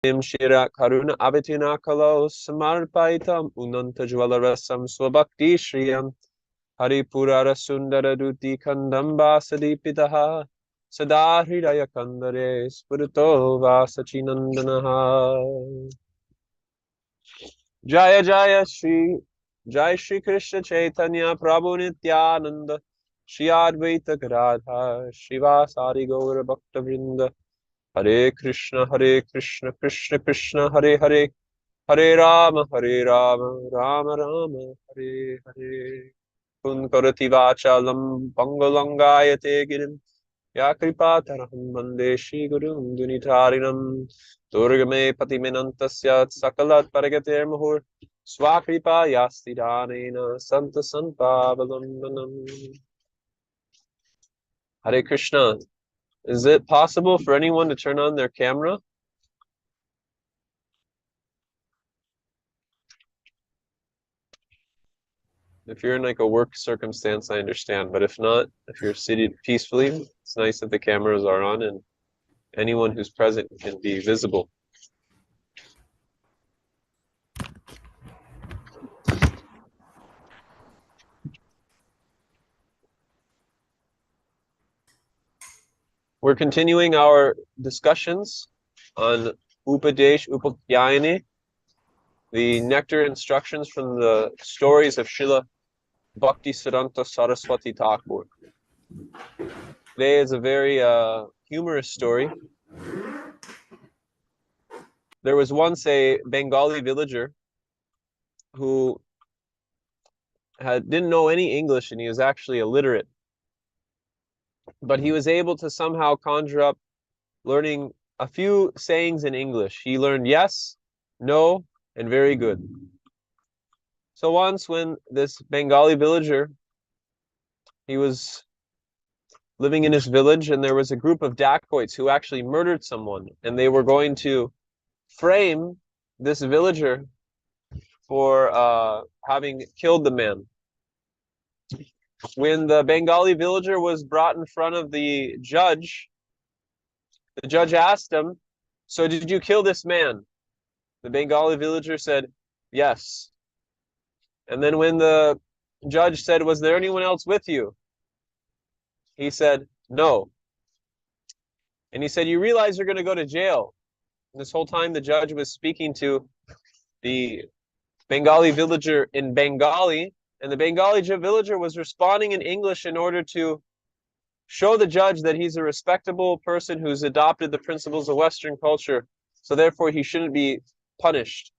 Shira Karuna Abitina Kalo Samarpaitam Unanta Jwalarasam Swabhakti Shriyam Haripurara Sundara Duti Kandamba Sadipitaha Sada Hridaya Kandare Spurito Vasachinandanaha Jaya Jaya Shri Krishna Chaitanya Prabhu Nityananda Shri Advaita Gadadha Shivasari Gaura Bhakta Vrinda Hare Krishna, Krishna Krishna, Hare Hare, Hare Rama, Rama Rama, Hare Hare. Kunkarati vachalam pangalangayate girim, ya kripataraham vande Shri Gurum Dunitarinam, Durgame patimenantasya sakalat paragatir muhur, swakripa yasti danena santa sanpavalandanam. Hare Krishna. Is it possible for anyone to turn on their camera? If you're in like a work circumstance, I understand. But if not, if you're seated peacefully, it's nice that the cameras are on and anyone who's present can be visible. We're continuing our discussions on Upakhyane, the nectar instructions from the stories of Srila Bhaktisiddhanta Saraswati Thakur. Today is a very humorous story. There was once a Bengali villager who didn't know any English, and he was actually illiterate. But he was able to somehow conjure up learning a few sayings in English. He learned yes, no, and very good. So once when this Bengali villager, he was living in his village, and there was a group of dacoits who actually murdered someone, and they were going to frame this villager for having killed the man. When the Bengali villager was brought in front of the judge asked him, "So did you kill this man?" The Bengali villager said, "Yes." And then when the judge said, "Was there anyone else with you?" He said, "No." And he said, "You realize you're going to go to jail." And this whole time the judge was speaking to the Bengali villager in Bengali, and the Bengali villager was responding in English in order to show the judge that he's a respectable person who's adopted the principles of Western culture, so therefore he shouldn't be punished.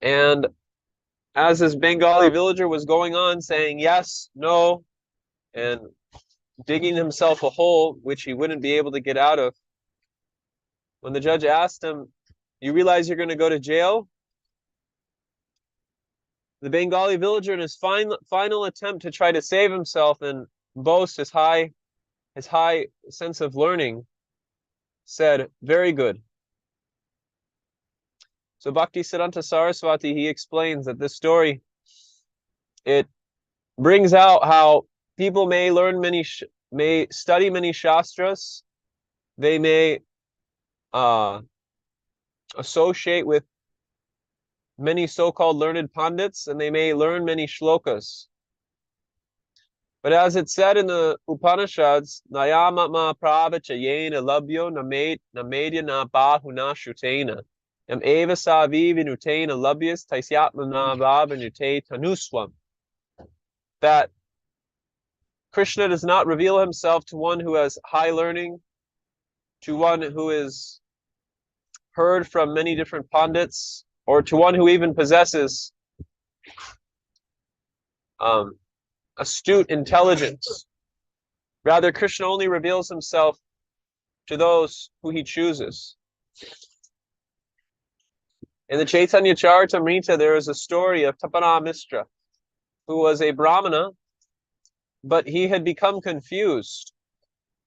And as this Bengali villager was going on saying yes, no, and digging himself a hole which he wouldn't be able to get out of, when the judge asked him, "You realize you're going to go to jail?" The Bengali villager, in his final attempt to try to save himself and boast his high sense of learning, said, "Very good." So Bhaktisiddhanta Saraswati, he explains that this story, it brings out how people may may study many shastras, they may associate with many so-called learned pandits, and they may learn many shlokas. But as it said in the Upanishads, Nayamatma pravachayena labhyo namedya na bahuna shutena. Yam eva savi vinutena labhyas taisyatmana vavinute tanuswam. That Krishna does not reveal himself to one who has high learning, to one who is heard from many different pandits, or to one who even possesses astute intelligence. Rather, Krishna only reveals himself to those who he chooses. In the Chaitanya Charitamrita, there is a story of Tapana Mistra, who was a Brahmana, but he had become confused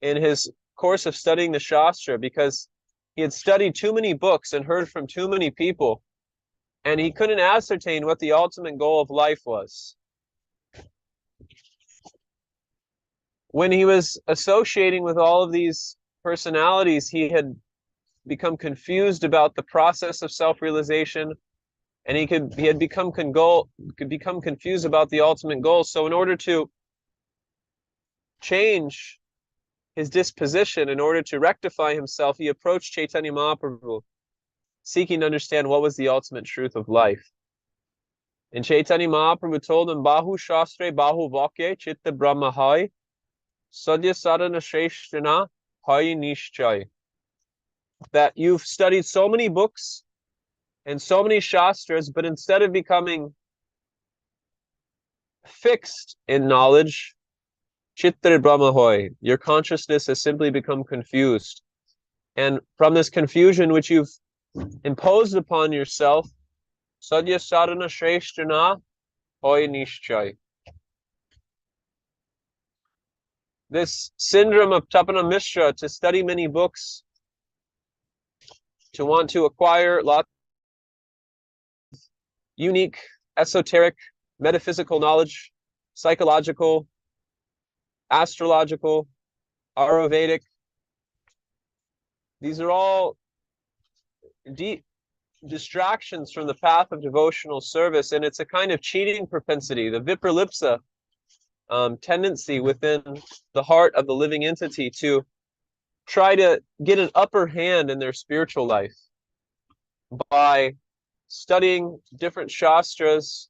in his course of studying the Shastra because he had studied too many books and heard from too many people, and he couldn't ascertain what the ultimate goal of life was. when he was associating with all of these personalities, he had become confused about the process of self-realization, and he had could become confused about the ultimate goal. So in order to change his disposition, in order to rectify himself, he approached Chaitanya Mahaprabhu, seeking to understand what was the ultimate truth of life. And Chaitanya Mahaprabhu told him, Bahu Shastre Bahu Vakye Chitta Brahma Hai Sadhya Sadhana Shreshthana Hai Nishchay. That you've studied so many books and so many shastras, but instead of becoming fixed in knowledge, Chitta Brahma Hai, your consciousness has simply become confused. And from this confusion which you've imposed upon yourself, Sadhya Sadhana Shreshthana Hai Nishchay. This syndrome of Tapana Mishra, to study many books, to want to acquire lots of unique, esoteric, metaphysical knowledge, psychological, astrological, Ayurvedic. These are all deep distractions from the path of devotional service, and it's a kind of cheating propensity, the vipralipsa tendency within the heart of the living entity to try to get an upper hand in their spiritual life by studying different shastras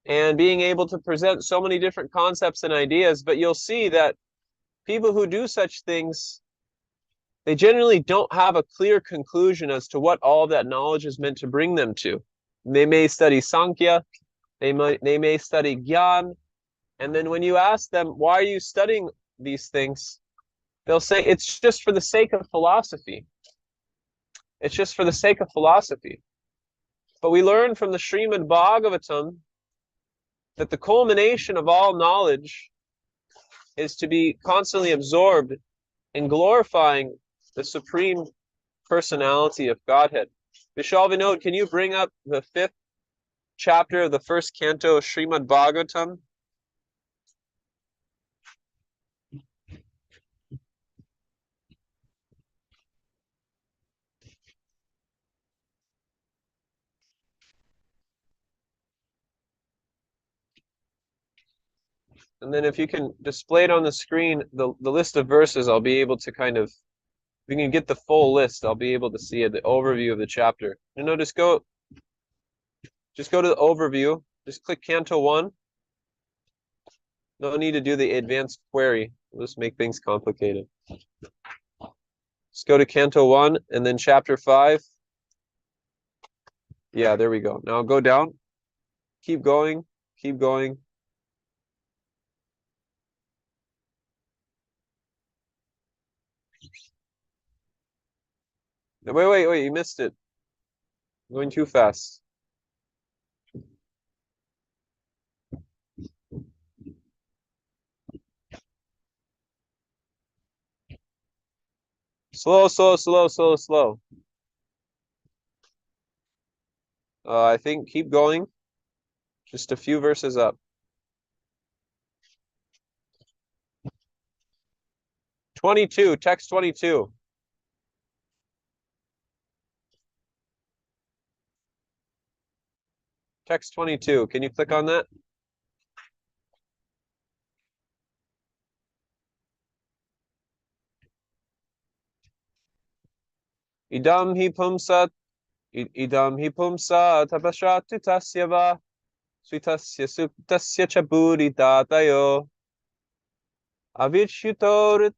and being able to present so many different concepts and ideas. But you'll see that people who do such things, they generally don't have a clear conclusion as to what all of that knowledge is meant to bring them to. They may study Sankhya, they may study Gyan, and then when you ask them, why are you studying these things? They'll say, it's just for the sake of philosophy. It's just for the sake of philosophy. But we learn from the Srimad Bhagavatam that the culmination of all knowledge is to be constantly absorbed in glorifying the Supreme Personality of Godhead. Vishal Vinod, can you bring up the 5th chapter of the 1st canto of Srimad Bhagavatam? And then if you can display it on the screen, the list of verses, I'll be able to kind of, if we can get the full list, I'll be able to see it, the overview of the chapter. Just go to the overview. Just click Canto 1. No need to do the advanced query. We'll just make things complicated. Let's go to Canto 1 and then Chapter 5. Yeah, there we go. Now go down. Keep going. Keep going. Wait, you missed it. I'm going too fast. Slow. I think keep going. Just a few verses up. 22, text 22. Text 22. Can you click on that? Idam hi pumsat tapashatu tasya va svitasya suptasya chaburi tatayo avichyutorit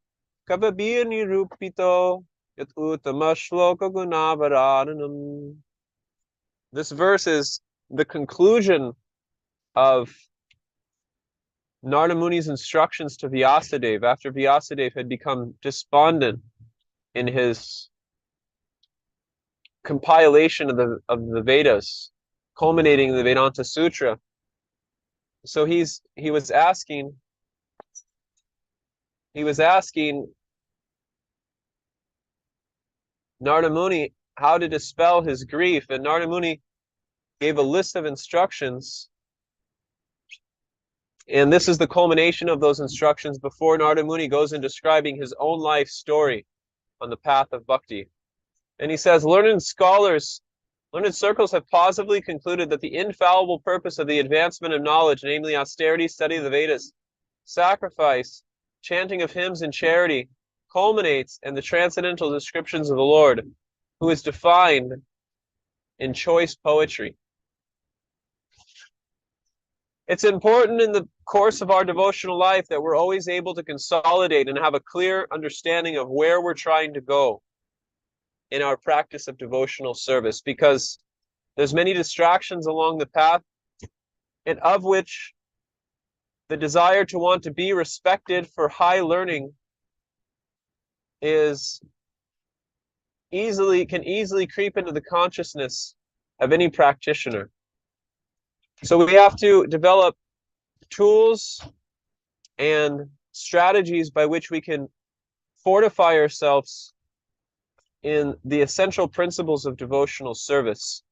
kababir nirupito yat uttama shloka gunavaranam. This verse is the conclusion of Narada Muni's instructions to Vyasadeva after Vyasadeva had become despondent in his compilation of the Vedas, culminating in the Vedanta Sutra. So he was asking Narada Muni how to dispel his grief, and Narada Muni gave a list of instructions And this is the culmination of those instructions before Narada Muni goes in describing his own life story on the path of bhakti. And he says, learned circles have positively concluded that the infallible purpose of the advancement of knowledge, namely austerity, study of the Vedas, sacrifice, chanting of hymns and charity, culminates in the transcendental descriptions of the Lord, who is defined in choice poetry. It's important in the course of our devotional life that we're always able to consolidate and have a clear understanding of where we're trying to go in our practice of devotional service, because there's many distractions along the path, and of which the desire to want to be respected for high learning can easily creep into the consciousness of any practitioner. So we have to develop tools and strategies by which we can fortify ourselves in the essential principles of devotional service.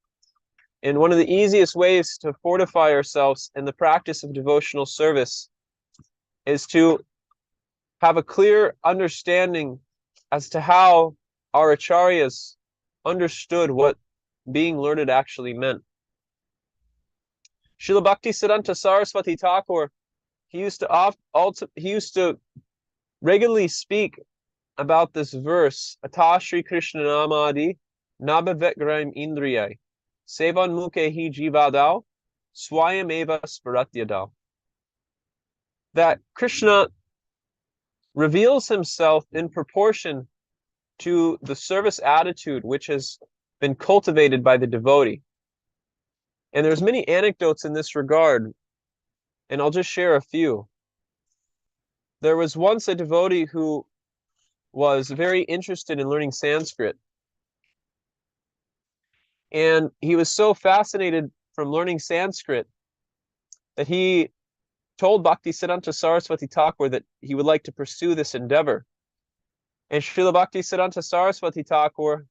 And one of the easiest ways to fortify ourselves in the practice of devotional service is to have a clear understanding as to how our acharyas understood what being learned actually meant. Srila Bhaktisiddhanta Saraswati Thakur, he used to regularly speak about this verse, Ata Shri Krishna Namadi Nabhavet Graim Indriyai Sevan Mukhe Hi Jivadao Swayam Eva Sparatyadao. That Krishna reveals himself in proportion to the service attitude which has been cultivated by the devotee. And there's many anecdotes in this regard, and I'll just share a few. There was once a devotee who was very interested in learning Sanskrit. And he was so fascinated from learning Sanskrit that he told Bhaktisiddhanta Saraswati Thakur that he would like to pursue this endeavor. And Srila Bhaktisiddhanta Saraswati Thakur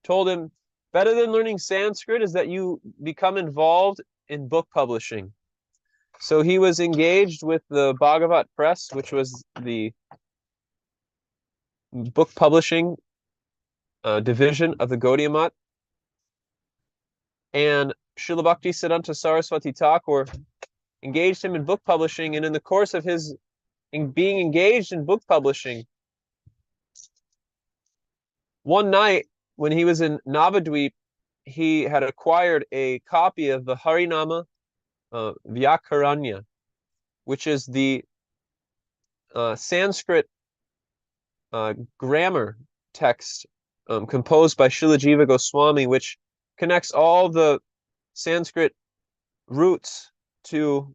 told him, better than learning Sanskrit is that you become involved in book publishing. So he was engaged with the Bhagavat Press, which was the book publishing division of the Gaudiya Math. And Srila Bhaktisiddhanta Saraswati Thakur engaged him in book publishing, and in the course of his being engaged in book publishing, one night when he was in Navadvip, he had acquired a copy of the Harinama Vyakaranya, which is the Sanskrit grammar text composed by Srila Jiva Goswami, which connects all the Sanskrit roots to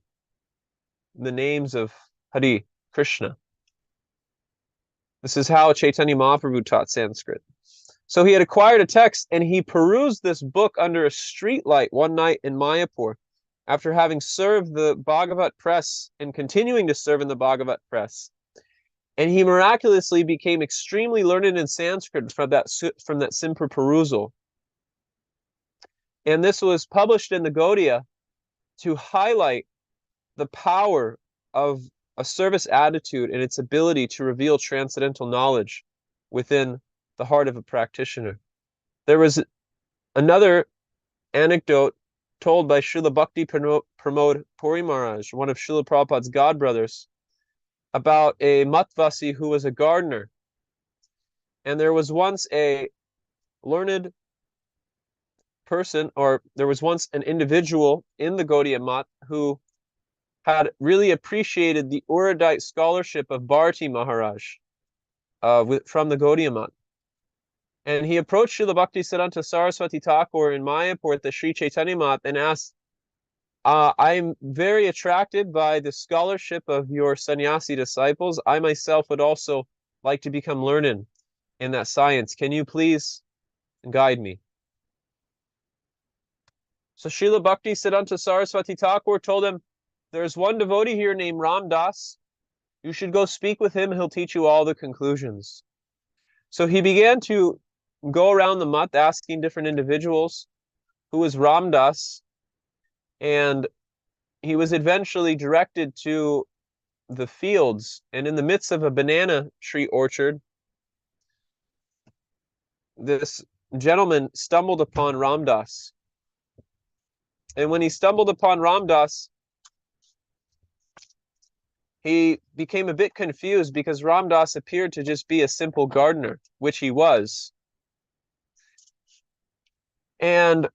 the names of Hari, Krishna. This is how Chaitanya Mahaprabhu taught Sanskrit. So he had acquired a text, and he perused this book under a street light one night in Mayapur, after having served the Bhagavat Press and continuing to serve in the Bhagavat Press. And he miraculously became extremely learned in Sanskrit from that simple perusal. And this was published in the Gaudiya to highlight the power of a service attitude and its ability to reveal transcendental knowledge within the heart of a practitioner. There was another anecdote told by Srila Bhakti Pramod Puri Maharaj, one of Srila Prabhupada's godbrothers, about a Matvasi who was a gardener. And there was once a learned person, or there was once an individual in the Gaudiya Math who had really appreciated the erudite scholarship of Bharati Maharaj from the Gaudiya Math. And he approached Srila Bhaktisiddhanta Saraswati Thakur in Mayapur at the Sri Chaitanya Math and asked, I'm very attracted by the scholarship of your sannyasi disciples. I myself would also like to become learned in that science. Can you please guide me? So Srila Bhaktisiddhanta Saraswati Thakur told him, there's one devotee here named Ram Das. You should go speak with him. He'll teach you all the conclusions. So he began to go around the math asking different individuals who was Ram Das. And he was eventually directed to the fields, and in the midst of a banana tree orchard, this gentleman stumbled upon Ram Dass. And when he stumbled upon Ram Dass, he became a bit confused because Ram Dass appeared to just be a simple gardener, which he was. And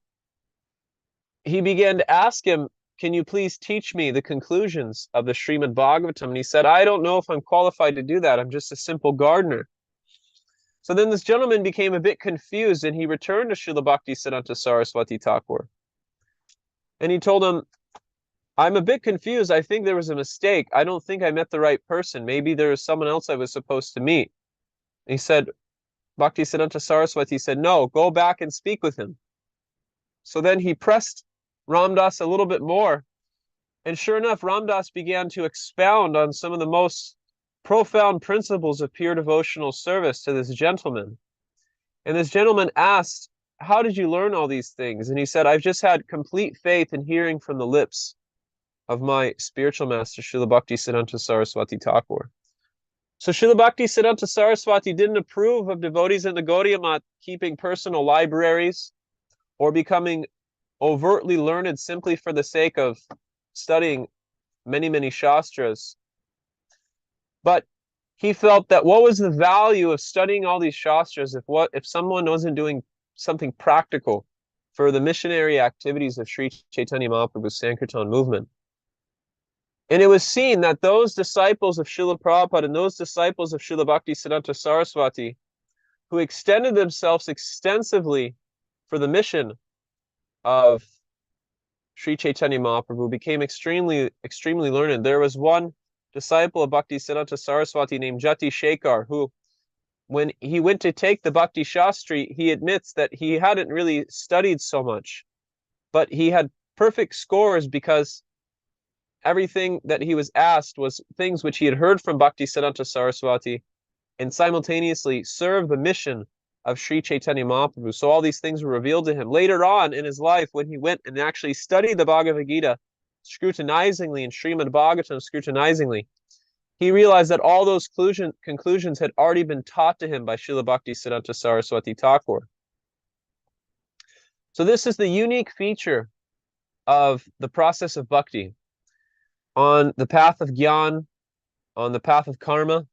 he began to ask him, can you please teach me the conclusions of the Srimad Bhagavatam? And he said, I don't know if I'm qualified to do that. I'm just a simple gardener. So then this gentleman became a bit confused, and he returned to Srila Bhaktisiddhanta Saraswati Thakur. And he told him, I'm a bit confused. I think there was a mistake. I don't think I met the right person. Maybe there was someone else I was supposed to meet. And he said, Bhaktisiddhanta Saraswati said, no, go back and speak with him. So then he pressed Ram Dass a little bit more. And sure enough, Ram Dass began to expound on some of the most profound principles of pure devotional service to this gentleman. And this gentleman asked, how did you learn all these things? And he said, I've just had complete faith in hearing from the lips of my spiritual master, Srila Bhaktisiddhanta Saraswati Thakur. So Srila Bhaktisiddhanta Saraswati didn't approve of devotees in the Gaudiya Math keeping personal libraries or becoming overtly learned simply for the sake of studying many, many shastras. But he felt that what was the value of studying all these shastras if someone wasn't doing something practical for the missionary activities of Sri Chaitanya Mahaprabhu's Sankirtan movement? And it was seen that those disciples of Srila Prabhupada and those disciples of Srila Bhaktisiddhanta Saraswati who extended themselves extensively for the mission of Sri Chaitanya Mahaprabhu became extremely, extremely learned. There was one disciple of Bhaktisiddhanta Saraswati named Jati Shekhar who, when he went to take the Bhakti Shastri, he admits that he hadn't really studied so much, but he had perfect scores because everything that he was asked was things which he had heard from Bhaktisiddhanta Saraswati and simultaneously served the mission of Sri Chaitanya Mahaprabhu. So all these things were revealed to him. Later on in his life, when he went and actually studied the Bhagavad Gita scrutinizingly and Srimad Bhagavatam scrutinizingly, he realized that all those conclusions had already been taught to him by Srila Bhaktisiddhanta Saraswati Thakur. So this is the unique feature of the process of bhakti. On the path of Gyan, on the path of karma,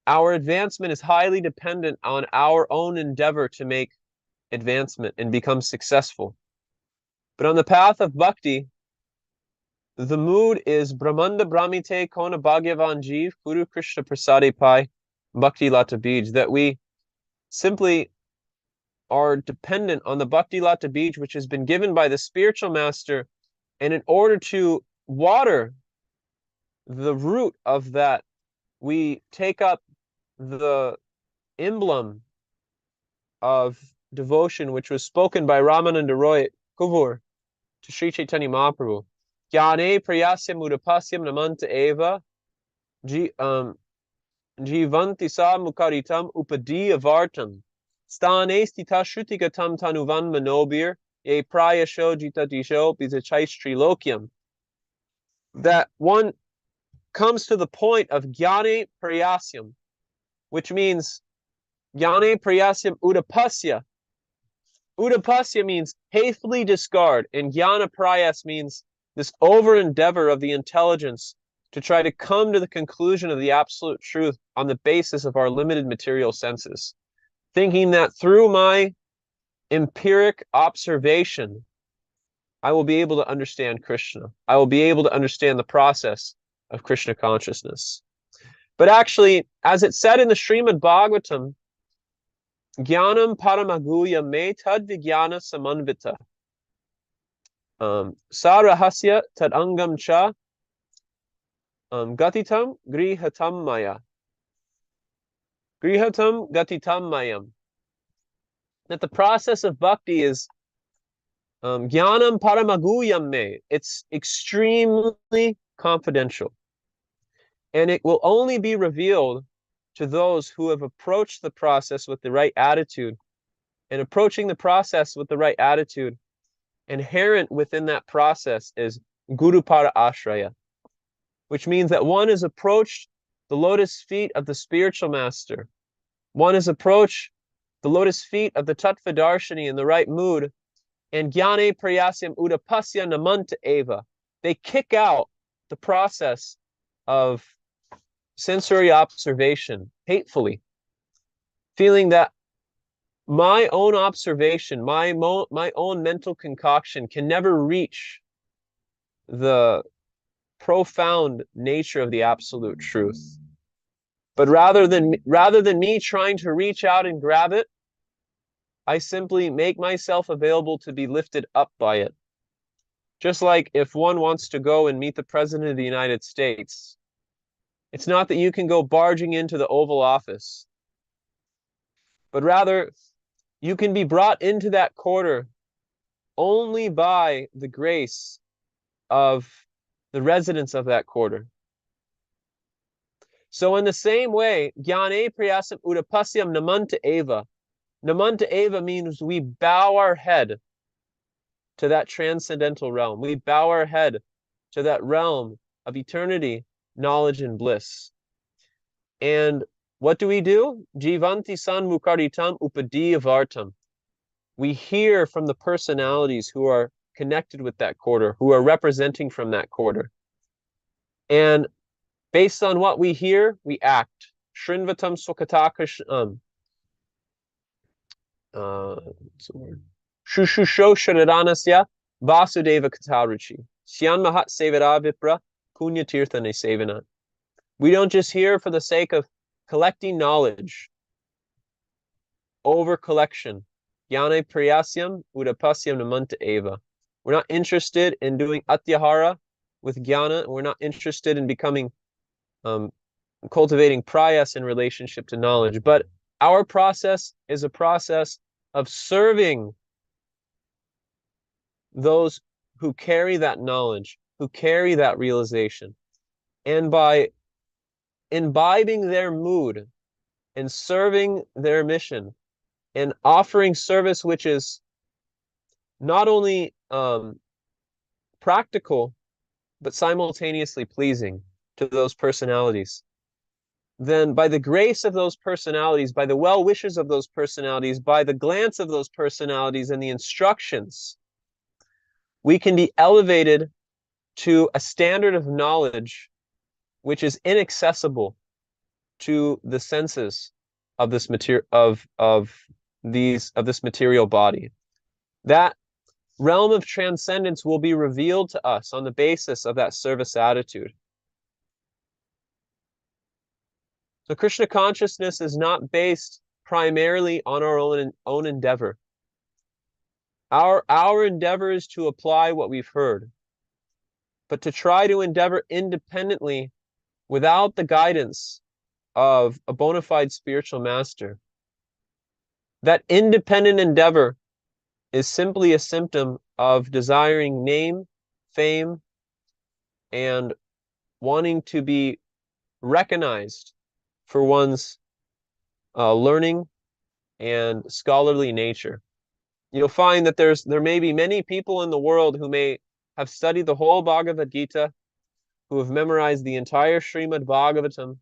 our advancement is highly dependent on our own endeavor to make advancement and become successful. But on the path of bhakti, the mood is Brahmanda Brahmite Kona Bhagyavan Jeev Kuru Krishna Prasade Pai Bhakti Lata Bij, that we simply are dependent on the Bhakti Lata Bij, which has been given by the spiritual master, and in order to water the root of that, we take up the emblem of devotion which was spoken by Ramananda Roy Kuvur to Sri Chaitanya Mahaprabhu. Jnane prayasyam udapasyam namanta eva jivanti sa mukaritam upadiyavartam stane stita shrutigatam tanuvan manobir ye prayasho jitatisho bizachaistri lokyam. That one comes to the point of jnane prayasyam, which means jnane prayasyam udapasya. Udapasya means faithfully discard, and jnana prayas means this over endeavor of the intelligence to try to come to the conclusion of the absolute truth on the basis of our limited material senses, thinking that through my empiric observation, I will be able to understand Krishna. I will be able to understand the process of Krishna consciousness. But actually, as it said in the Srimad Bhagavatam, Jnanam paramaguya me tad vijnana samanvita. Sarahasya tad angam cha gatitam grihatam maya. Grihatam gatitam mayam. That the process of bhakti is jnanam paramaguyam me. It's extremely confidential. And it will only be revealed to those who have approached the process with the right attitude. And approaching the process with the right attitude, inherent within that process is Guru para ashraya, which means that one has approached the lotus feet of the spiritual master. One has approached the lotus feet of the Tattva Darshini in the right mood, and Jnane Prayasyam Udapasya Namanta Eva. They kick out the process of sensory observation hatefully, feeling that my own observation, my own mental concoction can never reach the profound nature of the absolute truth. But rather than me trying to reach out and grab it, I simply make myself available to be lifted up by it. Just like if one wants to go and meet the President of the United States, it's not that you can go barging into the Oval Office, but rather you can be brought into that quarter only by the grace of the residents of that quarter. So in the same way, Jnane Prayasam Udapasyam Namanta Eva. Namanta Eva means we bow our head to that transcendental realm. We bow our head to that realm of eternity, knowledge, and bliss. And what do? Jivanti san mukaritam Upadiyavartam. We hear from the personalities who are connected with that quarter, who are representing from that quarter. And based on what we hear, we act. Shrinvatam Swakatakash Shushusho Sharadanasya Vasudeva Kataruchi. Syan Mahat Sevara Vipra Punya Tirthane Sevana. We don't just hear for the sake of collecting knowledge, over collection. Jnane Prayasyam Udapasyam Namanta Eva. We're not interested in doing atyahara with jnana. We're not interested in becoming, cultivating prayas in relationship to knowledge. But our process is a process of serving those who carry that knowledge, who carry that realization. And by imbibing their mood and serving their mission and offering service which is not only practical, but simultaneously pleasing to those personalities, then by the grace of those personalities, by the well wishes of those personalities, by the glance of those personalities and the instructions, we can be elevated to a standard of knowledge which is inaccessible to the senses of this this material body. That realm of transcendence will be revealed to us on the basis of that service attitude. So Krishna consciousness is not based primarily on our own endeavor. Our endeavor is to apply what we've heard, but to try to endeavor independently without the guidance of a bona fide spiritual master. That independent endeavor is simply a symptom of desiring name, fame, and wanting to be recognized for one's learning and scholarly nature. You'll find that there may be many people in the world who may have studied the whole Bhagavad Gita, who have memorized the entire Srimad Bhagavatam,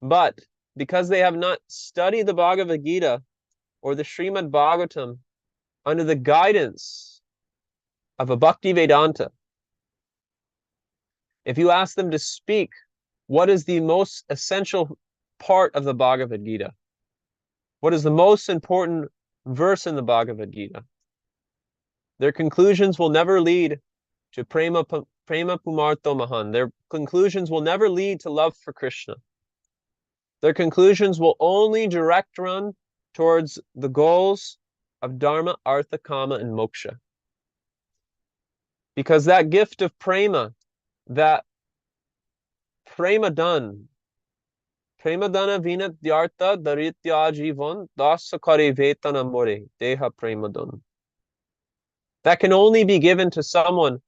but because they have not studied the Bhagavad Gita or the Srimad Bhagavatam under the guidance of a Bhakti Vedanta, if you ask them to speak what is the most essential part of the Bhagavad Gita, what is the most important verse in the Bhagavad Gita, their conclusions will never lead to prema pumarto mahan. Their conclusions will never lead to love for Krishna. Their conclusions will only direct run towards the goals of dharma, artha, kama, and moksha. Because that gift of prema, that prema-dana vinat dyartha daritya jivan dasakare vetana more deha prema-dan. That can only be given to someone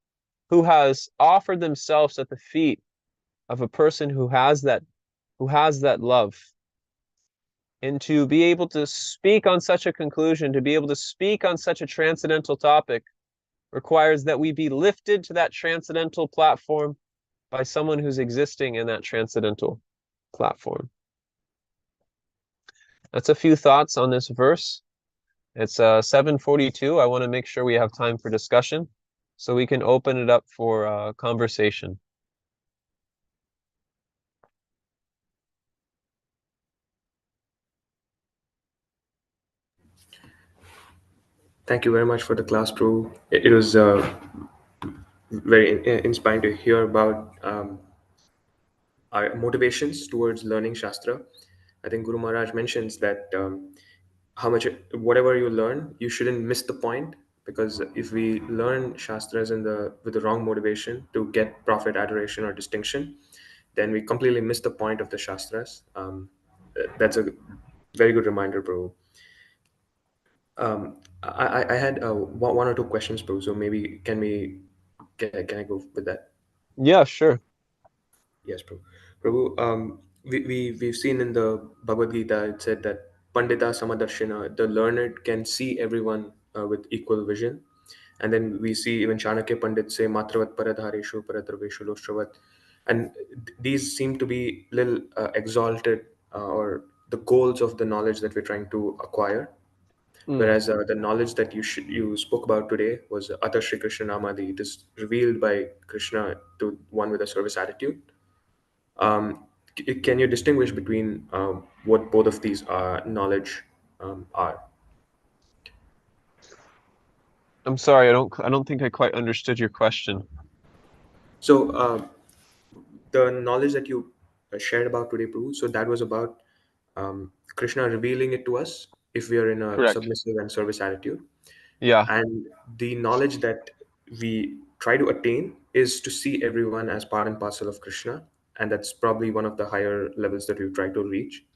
who has offered themselves at the feet of a person who has that love. And to be able to speak on such a conclusion, to be able to speak on such a transcendental topic, requires that we be lifted to that transcendental platform by someone who's existing in that transcendental platform. That's a few thoughts on this verse. It's 7:42. I want to make sure we have time for discussion, so we can open it up for conversation. Thank you very much for the class, Prabhu. It was very inspiring to hear about our motivations towards learning Shastra. I think Guru Maharaj mentions that how much whatever you learn, you shouldn't miss the point, because if we learn Shastras with the wrong motivation to get profit, adoration, or distinction, then we completely miss the point of the Shastras. That's a very good reminder, Prabhu. I had one or two questions, Prabhu. So maybe can I go with that? Yeah, sure. Yes, Prabhu. Prabhu, we've seen in the Bhagavad Gita, it said that Pandita Samadarshina, the learned can see everyone with equal vision. And then we see even Chanakya Pandit say Matravat Paradhareshu Paratarveshu Loshravat. And these seem to be little exalted, or the goals of the knowledge that we're trying to acquire. Mm. Whereas the knowledge that you spoke about today was Ata Shri Krishna Namadi. It is revealed by Krishna to one with a service attitude. Um, can you distinguish between what both of these knowledge are? I'm sorry, I don't think I quite understood your question. So the knowledge that you shared about today, Prabhu, so that was about Krishna revealing it to us if we are in a Correct. submissive and service attitude. Yeah. And the knowledge that we try to attain is to see everyone as part and parcel of Krishna. And that's probably one of the higher levels that we try to reach.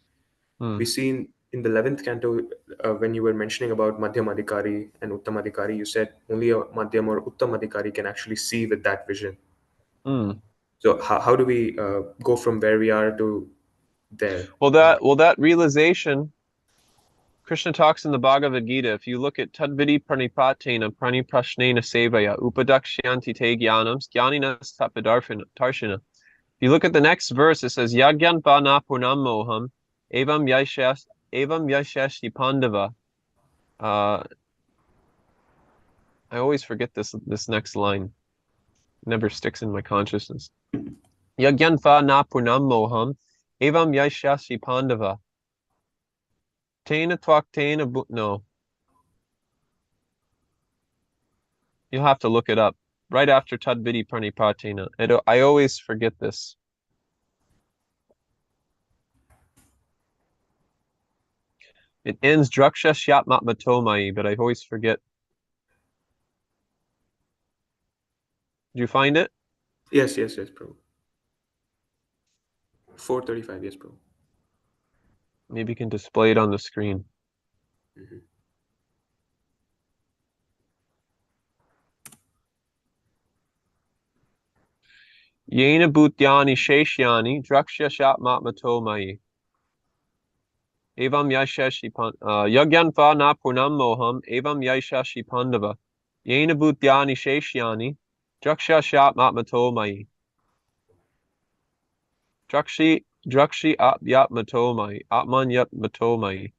Mm. We see in the 11th canto, when you were mentioning about Madhyam Adhikari and Uttam Adhikari, you said only a Madhyam or Uttam Adhikari can actually see with that vision. Mm. So how do we go from where we are to there? Well, that realization, Krishna talks in the Bhagavad Gita. If you look at Tadvidi Pranipatena Praniprashnena Sevaya Upadakshyanti Te Jnanam Jnaninas Tapadarshina. If you look at the next verse, it says Yagyan Bana Purnam Moham Evam Yashashi Pandava. I always forget this next line. It never sticks in my consciousness. Yagyanfa na purnam moham evam yashashi pandava. Tena twak tena no. You'll have to look it up. Right after Tadvidi Pranipatena. I always forget this. It ends Druksha Shyatmatmatomai, but I always forget. Did you find it? Yes, Prabhu. 435, yes, Prabhu. Maybe you can display it on the screen. Mhm. Yena bhutyani sheshyani Druksha Shyatmatmatomai. Evam Yaishashi Yagyanfa na purnam moham evam Yaishashi pandava. Yena bhutyani sheshyani Draksha matmatomai. Drakshi apyatmatomai. Atman yatmatomai.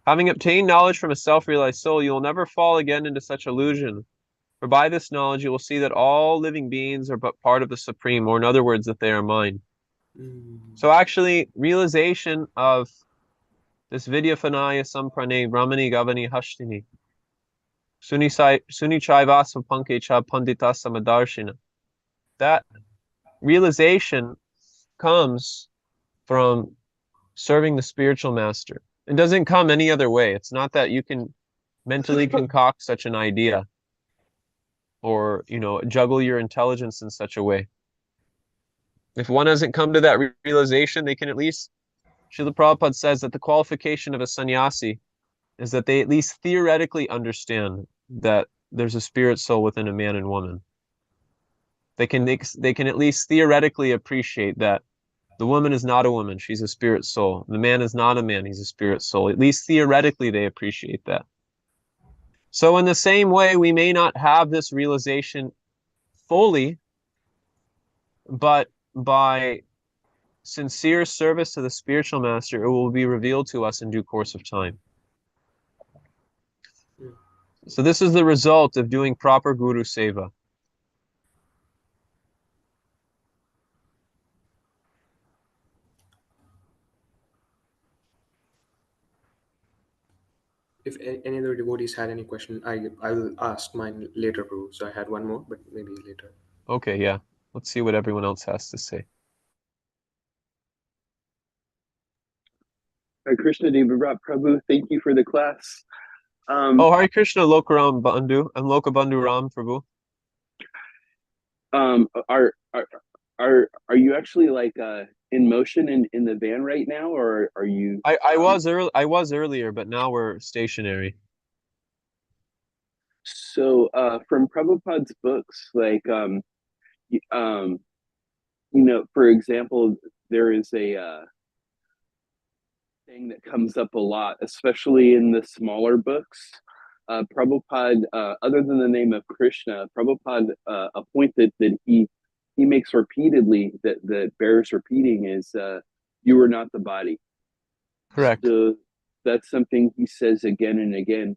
Having obtained knowledge from a self-realized soul, you will never fall again into such illusion. For by this knowledge you will see that all living beings are but part of the Supreme, or in other words, that they are mine. Mm. So actually, realization of this Vidyafanaya Samprane Brahmani Gavani Hashtini. Sunichaivasa Pankecha Pandita Samadarshina. That realization comes from serving the spiritual master. It doesn't come any other way. It's not that you can mentally concoct such an idea or, juggle your intelligence in such a way. If one hasn't come to that realization, they can at least, Srila Prabhupada says that the qualification of a sannyasi is that they at least theoretically understand that there's a spirit soul within a man and woman. They can at least theoretically appreciate that the woman is not a woman, she's a spirit soul. The man is not a man, he's a spirit soul. At least theoretically they appreciate that. So in the same way, we may not have this realization fully, but by sincere service to the spiritual master, it will be revealed to us in due course of time. Mm. So this is the result of doing proper Guru Seva. If any other devotees had any question, I will ask mine later, Prabhu. So I had one more, but maybe later. Okay, yeah. Let's see what everyone else has to say. Hare Krishna Devavratha Prabhu, thank you for the class. Um, Oh, Hare Krishna Lokaram Bandhu and Lokabandhu Ram Prabhu. um, are are are you actually like in motion in the van right now, or are you? I was earlier, but now we're stationary. So from Prabhupada's books, like you know, for example, there is a thing that comes up a lot, especially in the smaller books. Prabhupada, other than the name of Krishna, Prabhupada, a point that he makes repeatedly that bears repeating is, "You are not the body." Correct. So that's something he says again and again,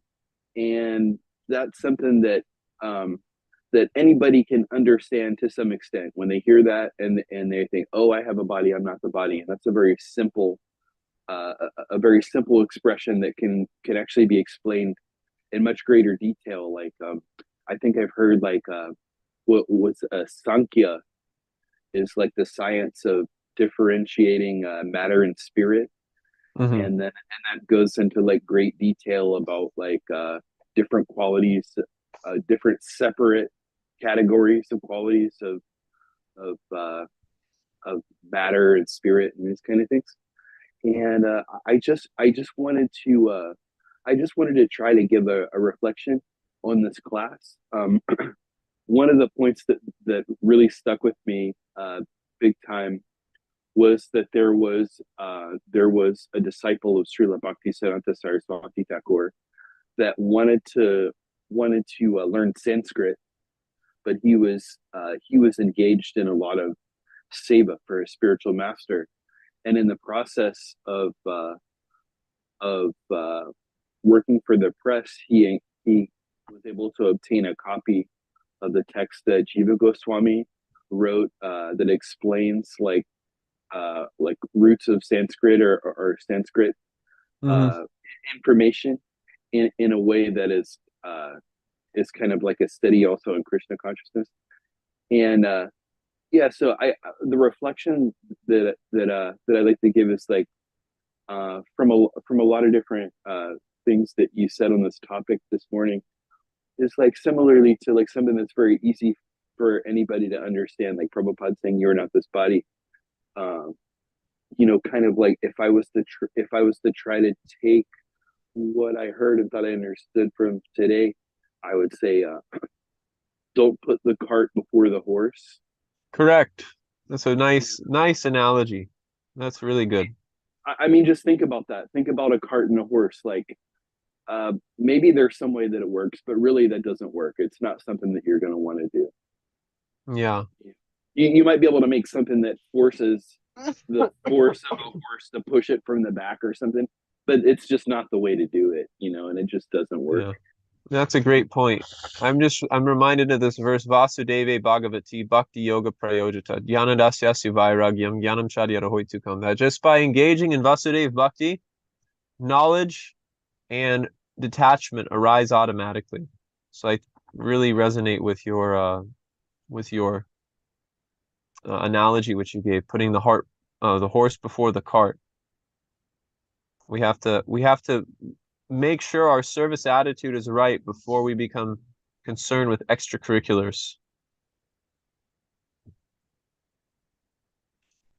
and that's something that that anybody can understand to some extent when they hear that and they think, "Oh, I have a body. I'm not the body," and that's a very simple a very simple expression that can actually be explained in much greater detail. Like I think I've heard like what was Sankhya is like the science of differentiating matter and spirit, Hmm. and that goes into like great detail about like different qualities, different separate categories of qualities of of matter and spirit and these kind of things. And I just wanted to try to give a reflection on this class. One of the points that really stuck with me big time was that there was a disciple of Srila Bhaktisiddhanta Saraswati Thakur that wanted to learn Sanskrit, but he was engaged in a lot of seva for a spiritual master, and in the process of working for the press, he was able to obtain a copy of the text that Jiva Goswami wrote that explains like roots of Sanskrit or Sanskrit Hmm. uh, information in a way that is kind of like a study also in Krishna consciousness. And yeah, so I the reflection that I like to give is like from a lot of different things that you said on this topic this morning is like similarly to like something that's very easy for anybody to understand, like Prabhupada saying you're not this body. Um, you know, kind of like if I was to try to take what I heard and thought I understood from today, I would say don't put the cart before the horse. Correct. That's a nice analogy. That's really good. I mean, just think about that. Think about a cart and a horse. Like maybe there's some way that it works, but really that doesn't work. It's not something that you're going to want to do. Yeah. You might be able to make something that forces the force of a horse to push it from the back or something, but it's just not the way to do it, you know, and it just doesn't work. Yeah. That's a great point. I'm reminded of this verse, Vasudeve Bhagavati Bhakti Yoga Prayojita Dhyanadasyasya Vairagyam Jnanam Chadyara Hoitukam. That just by engaging in Vasudeva Bhakti, knowledge and detachment arise automatically. So I really resonate with your analogy which you gave, putting the horse before the cart. We have to make sure our service attitude is right before we become concerned with extracurriculars.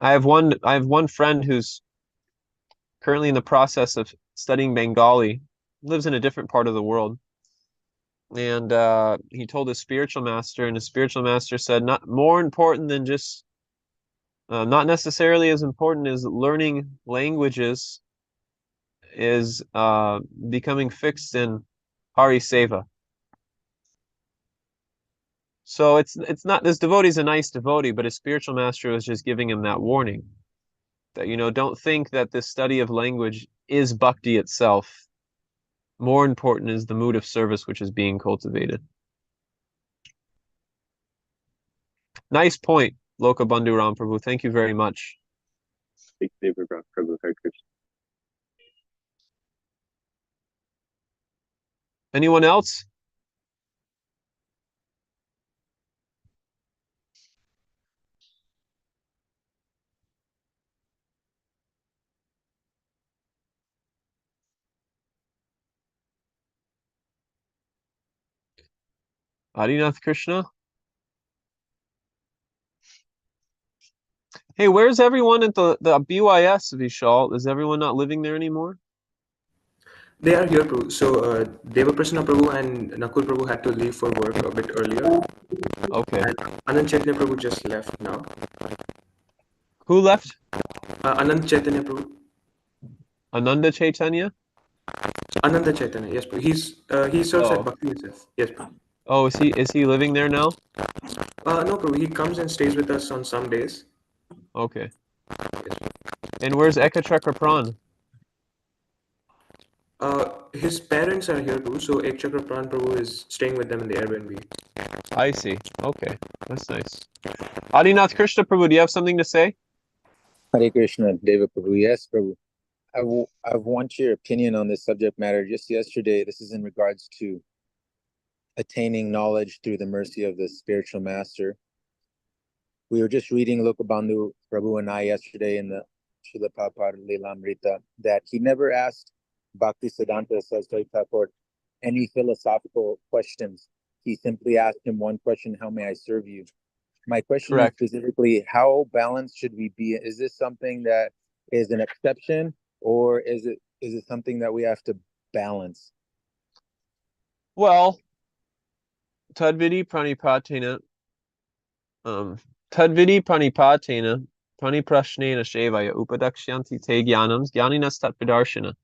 I have one friend who's currently in the process of studying Bengali, lives in a different part of the world. And he told his spiritual master, and his spiritual master said, not more important than just, not necessarily as important as learning languages is becoming fixed in Hari Seva. So it's not, this devotee's a nice devotee, but his spiritual master was just giving him that warning that, don't think that this study of language is bhakti itself. More important is the mood of service which is being cultivated. Nice point, Lokabandhu Ram Prabhu. Thank you very much. Thank you, Devavratha, Prabhu. Hare Krishna. Anyone else? Adinath Krishna? Hey, where's everyone at the BYS, Vishal? Is everyone not living there anymore? They are here, Prabhu. So Devaprasna Prabhu and Nakul Prabhu had to leave for work a bit earlier. Okay. And Anand Chaitanya Prabhu just left now. Who left? Anand Chaitanya Prabhu. Ananda Chaitanya? Ananda Chaitanya, yes, Prabhu. He serves at Oh. Bhakti SF. Yes, Prabhu. Oh, is he living there now? No, Prabhu. He comes and stays with us on some days. Okay. Yes, And where's Ekachakra Pran? his parents are here too, so Ekchakra Pran Prabhu is staying with them in the Airbnb. I see. Okay. That's nice. Adinath Krishna Prabhu, do you have something to say? Hare Krishna, Deva Prabhu. Yes, Prabhu. I want your opinion on this subject matter. Just yesterday, this is in regards to attaining knowledge through the mercy of the spiritual master. We were just reading Lokabandhu Prabhu and I yesterday in the Srila Prabhupada Lilamrita that he never asked Bhakti Siddhanta Saraswati Thakur any philosophical questions. He simply asked him one question: how may I serve you? My question Correct. is specifically, how balanced should we be? Is this something that is an exception, or is it something that we have to balance? Well, Tadvidi Pranipatena, Tadvidi Pranipatena, Praniprashnena Shevaya, Upadakshanti Te Jnanams, Jnaninas Tatvidarshana.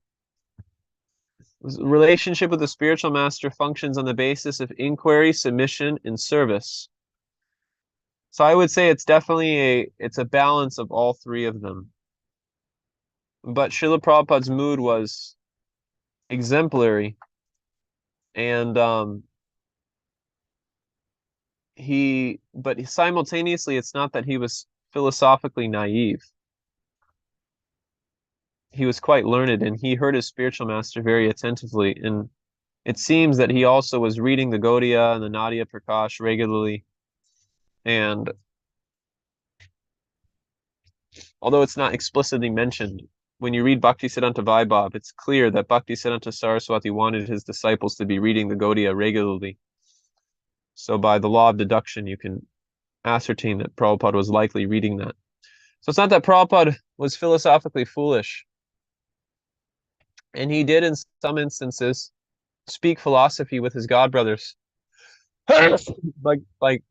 Relationship with the spiritual master functions on the basis of inquiry, submission, and service. So I would say it's definitely it's a balance of all three of them. But Srila Prabhupada's mood was exemplary, and but simultaneously, it's not that he was philosophically naive. He was quite learned, and he heard his spiritual master very attentively. And it seems that he also was reading the Gaudiya and the Nadia Prakash regularly. And although it's not explicitly mentioned, when you read Bhaktisiddhanta Vaibhav, it's clear that Bhaktisiddhanta Saraswati wanted his disciples to be reading the Gaudiya regularly. So by the law of deduction, you can ascertain that Prabhupada was likely reading that. So it's not that Prabhupada was philosophically foolish. And he did, in some instances, speak philosophy with his godbrothers. like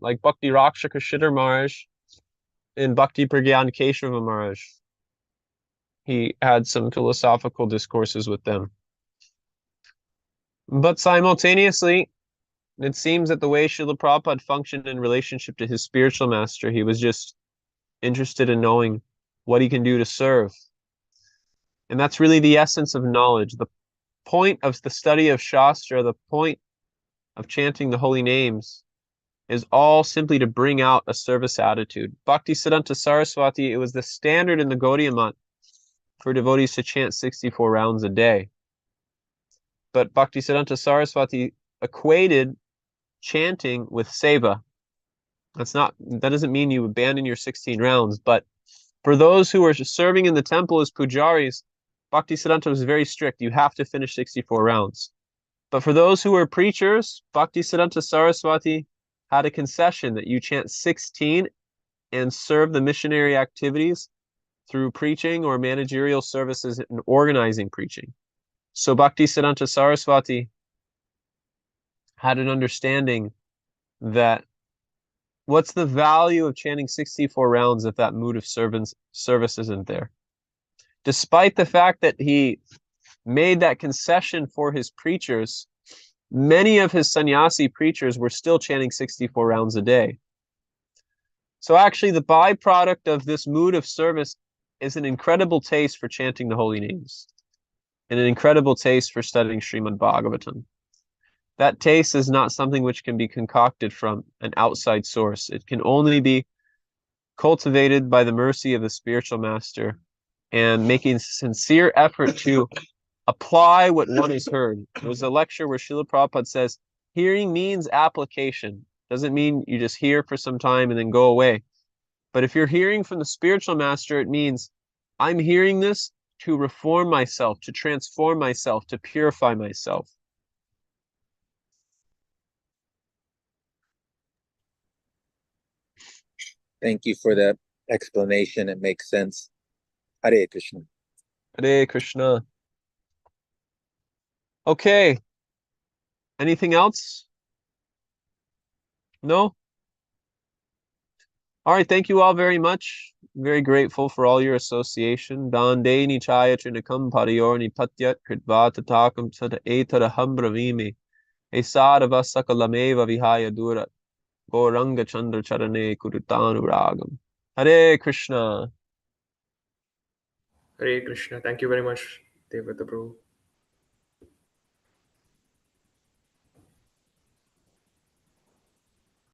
Bhakti Rakshaka Shidhar Maharaj and Bhakti Pragyan Keshava Maharaj. He had some philosophical discourses with them. But simultaneously, it seems that the way Srila Prabhupada functioned in relationship to his spiritual master, he was just interested in knowing what he can do to serve. And that's really the essence of knowledge. The point of the study of Shastra, the point of chanting the holy names, is all simply to bring out a service attitude. Bhaktisiddhanta Saraswati, it was the standard in the Gaudiya Math for devotees to chant 64 rounds a day. But Bhaktisiddhanta Saraswati equated chanting with seva. That doesn't mean you abandon your 16 rounds, but for those who are serving in the temple as pujaris, Bhaktisiddhanta was very strict. You have to finish 64 rounds. But for those who are preachers, Bhaktisiddhanta Saraswati had a concession that you chant 16 and serve the missionary activities through preaching or managerial services and organizing preaching. So Bhaktisiddhanta Saraswati had an understanding that what's the value of chanting 64 rounds if that mood of service isn't there? Despite the fact that he made that concession for his preachers, many of his sannyasi preachers were still chanting 64 rounds a day. So actually, the byproduct of this mood of service is an incredible taste for chanting the holy names and an incredible taste for studying Srimad Bhagavatam. That taste is not something which can be concocted from an outside source. It can only be cultivated by the mercy of the spiritual master and making sincere effort to apply what one has heard. There was a lecture where Srila Prabhupada says, hearing means application. Doesn't mean you just hear for some time and then go away. But if you're hearing from the spiritual master, it means I'm hearing this to reform myself, to transform myself, to purify myself. Thank you for that explanation. It makes sense. Hare Krishna. Hare Krishna. Okay. Anything else? No? All right, thank you all very much. Very grateful for all your association. Dande nichaya trinikam pariyor nipatyat kritvata tatakam sada etaraham bravimi. Esadava sakalameva vihaya durat. Goranga chandra charane kurutanu ragam. Hare Krishna. Hare Krishna. Thank you very much, Devavratha Prabhu.